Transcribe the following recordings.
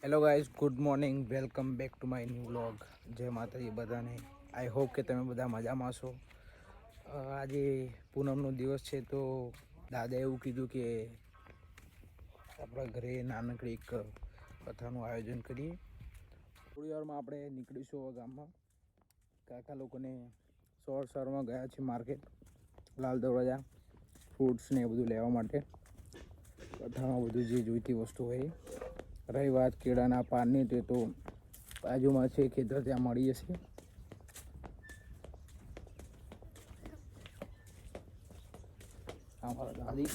Hello guys, good morning, welcome back to my new vlog. જય માતાજી બધાને. I hope કે તમે બધા મજામાં છો. આજે પૂનમનો દિવસ છે તો દાદા એવું કીધું કે આપણા ઘરે નાનકડી એક કથાનું આયોજન કરીએ. થોડી વારમાં આપણે નીકળીશું ગામમાં. કાકા લોકોને સવારમાં ગયા છે માર્કેટ, લાલ દરવાજા ફ્રૂટ્સ ને એ બધું લેવા માટે. કથામાં બધું જે જોઈતી વસ્તુ હોય. રહી વાત કેળાના પાનની, તે તો બાજુમાં છે ખેતર, ત્યાં મળી જશે. અમારા દાદી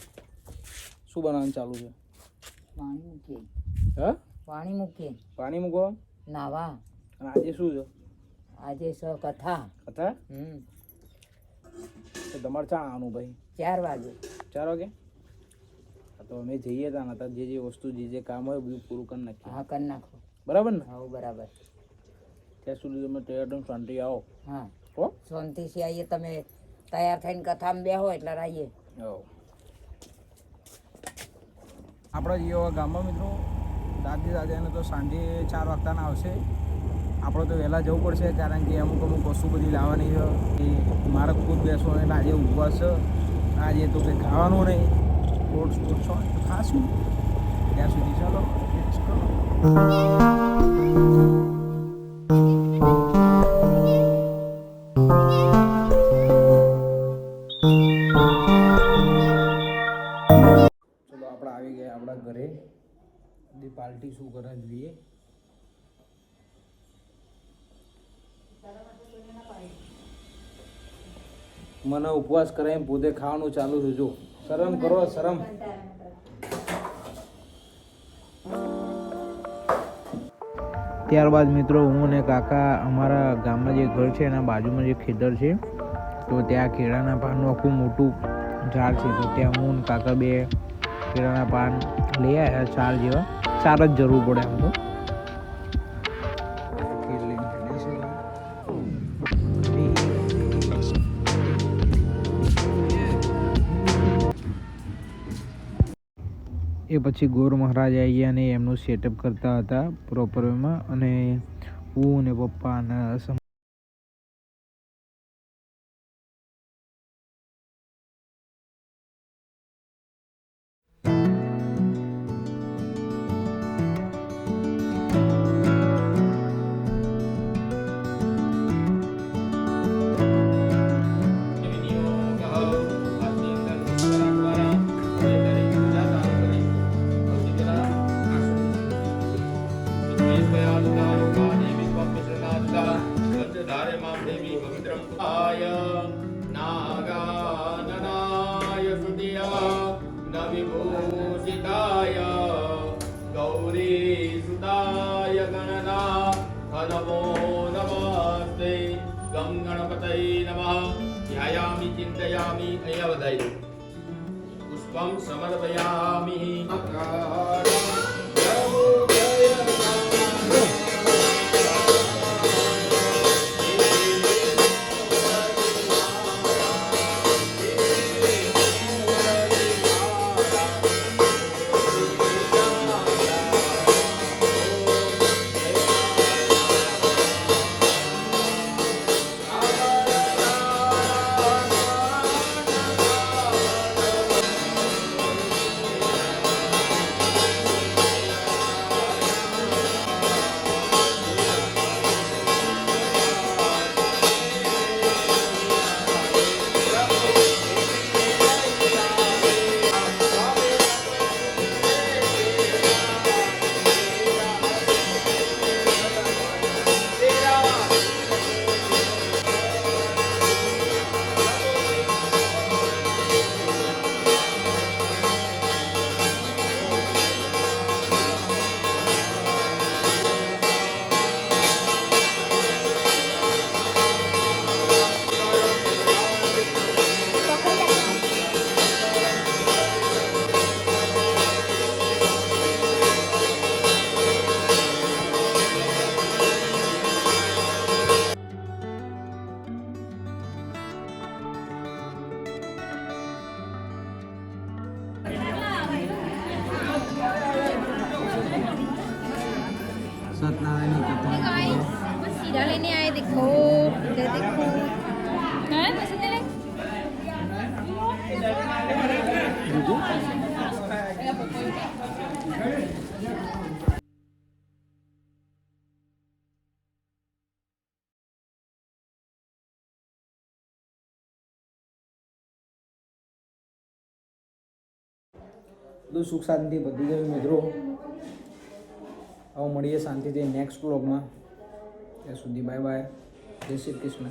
શું બનાવવાનું ચાલુ છે? પાણી મૂકીએ. હા, પાણી મૂકીએ. પાણી મૂકો નાવા. અને આજે શું છે? આજે કથા. કથા? તો તમારે ચા આવવાનું ભાઈ? 4 વાગે. 4 વાગે? તો અમે જઈએ હતા જે વસ્તુ જે કામ હોય બધું પૂરું કરી નાખીએ. હા, કરી નાખો. બરાબર ને? હા, બરાબર. ત્યાં સુધી તમે તૈયાર શાંતિ આવો. હા, હો, શાંતિથી આવીએ. તમે તૈયાર થઈને કથામાં બેહો એટલે આવીએ. આપણા જેવા ગામમાં મિત્રો દાદાને તો સાંજે 4 વાગતાના આવશે. આપણે તો વહેલા જવું પડશે, કારણ કે અમુક વસ્તુ બધી લાવવાની છે. મારે ખુદ બેસવાનું એટલે આજે ઉપવાસ છે. આજે તો કંઈ ખાવાનું નહીં, ફ્રૂટ્સ હોય તો ખાશું. ત્યાં સુધી ચાલો આપણે આવી ગયા આપણા ઘરે. બધી પાર્ટી શું કરે જોઈએ. મને ઉપવાસ કરાવીને પોતે ખાવાનું ચાલુ છે. જો શરમ કરો, શરમ. ત્યારબાદ મિત્રો હું અને કાકા અમારા ગામમાં જે ઘર છે એના બાજુમાં જે ખેતર છે, તો ત્યાં કેળાના પાનનું આખું મોટું ઝાડ છે. તો ત્યાં હું અને કાકા બે કેળાના પાન લઈ આવ્યા, 4 જેવા. 4 જ જરૂર પડે આમ તો. એ પછી ગોર મહારાજ આવી ગયા અને એમનું સેટઅપ કરતા હતા પ્રોપર વેમાં. અને હું અને પપ્પા અને विभूषिताय गौरी सुताय गणना नमो नमस्ते गं गणपतये नमः ध्यायामि चिन्तयामि अयवदय पुष्पं समर्पयामि सत्यनारायण की कथा गाइस बस सीधा लेने आए देखो इधर देखो हैं पसंद है બધું સુખ શાંતિ બધી ગયું મિત્રો. હવે મળીએ શાંતિથી નેક્સ્ટ વ્લોગમાં. ત્યાં સુધી બાય બાય. જય શ્રી કૃષ્ણ.